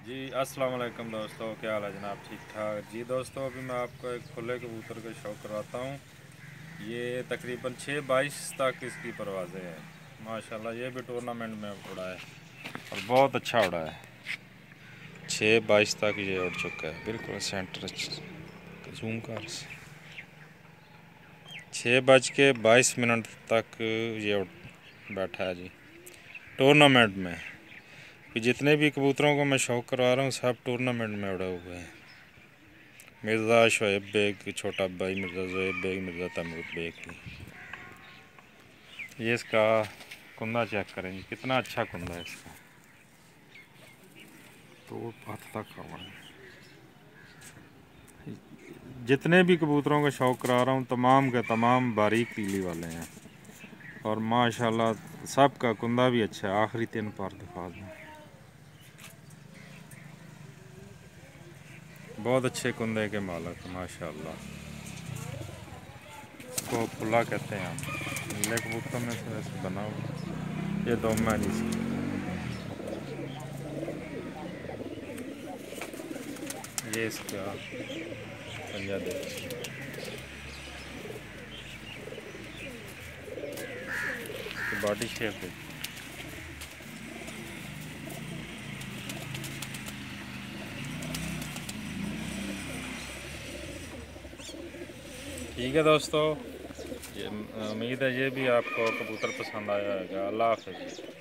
जी अस्सलाम वालेकुम दोस्तों, क्या हाल है जनाब? ठीक ठाक जी दोस्तों। अभी मैं आपको एक खुले कबूतर का शौक़ करवाता हूँ। ये तकरीबन 6-22 तक इसकी परवाज़ें हैं माशाल्लाह। ये भी टूर्नामेंट में उड़ा है और बहुत अच्छा उड़ा है। 6-22 तक ये उड़ चुका है, बिल्कुल सेंटर जूम कर। 6:22 तक ये बैठा है जी टूर्नामेंट में। कि जितने भी कबूतरों को मैं शौक़ करवा रहा हूँ सब टूर्नामेंट में उड़े हुए हैं। मिर्ज़ा शोएब बेग, छोटा भाई मिर्ज़ा ज़ोएब बेग, मिर्ज़ा तमरूद बेग। ये इसका कुंदा चेक करेंगे, कितना अच्छा कुंदा है इसका। तो हाथ तक हुआ है। जितने भी कबूतरों का शौक़ करा रहा हूँ तमाम के तमाम बारीक तीली वाले हैं और माशाल्लाह सब का कुंदा भी अच्छा है। आखिरी 3 पर दिखा दूँ, बहुत अच्छे कुंदे के मालक माशाल्लाह। इसको खुला कहते हैं हम। नीले कबूतर में से वैसे बना हुआ ये दोम है जी। ये इसका पंजा देखिए, बॉडी शेप देखिए। ठीक है दोस्तों, ये उम्मीद है ये भी आपको कबूतर पसंद आया होगा। अल्लाह हाफ़िज़।